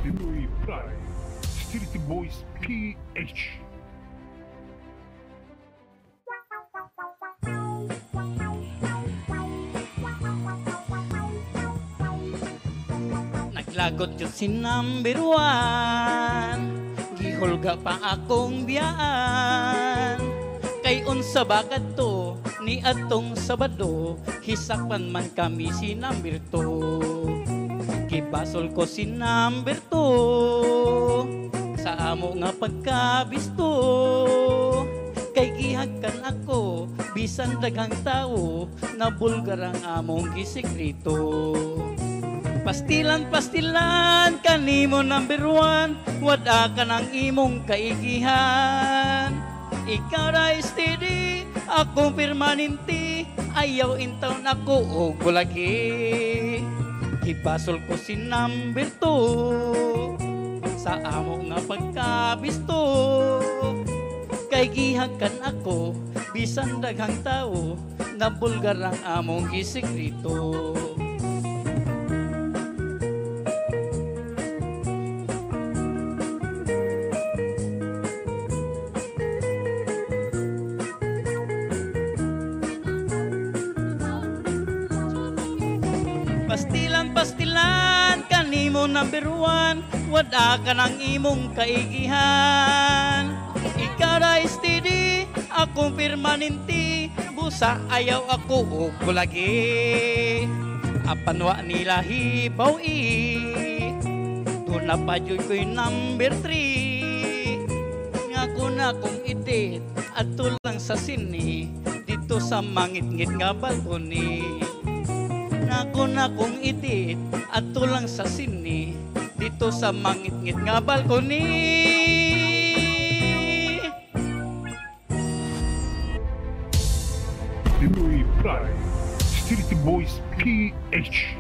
Pinoy Pride, Street Boys PH. Naglagot yun si number one, gihulga pa akong biyaan. Kay unsa bakad to, ni atong Sabado, hisakpan man kami si number two. Kibasol ko si number two, sa amo nga pagkabisto. Kay gihagkan ako, bisan daghang tao, na bulgar ang among gisekreto. Pastilan kanimo number one, wada ka ng imong kaigihan. Ikaw ra steady, akong permanente, ayaw intaw nako og bulagi. Kibasol ko si number two, sa amo nga pagkabisto. Kay gihagkan ako, bisan daghang tao, na bulgar ang among gisekreto. Pastilan kanimo number one, wada ka ng imong kaigihan. Ikaw ra steady, akong permanente, busa ayaw ako og bulagi. Apan wa nila hibaw-i, doon na pa dyoy ko'y number three. Nga ko na kong idit, ato lang sa sini, dito sa mangit-ngit nga balkoni. Nako na kong itit, ato lang sa sini, dito sa mangit-ngit nga balkoni. Pinoy Pride, Street Boys PH.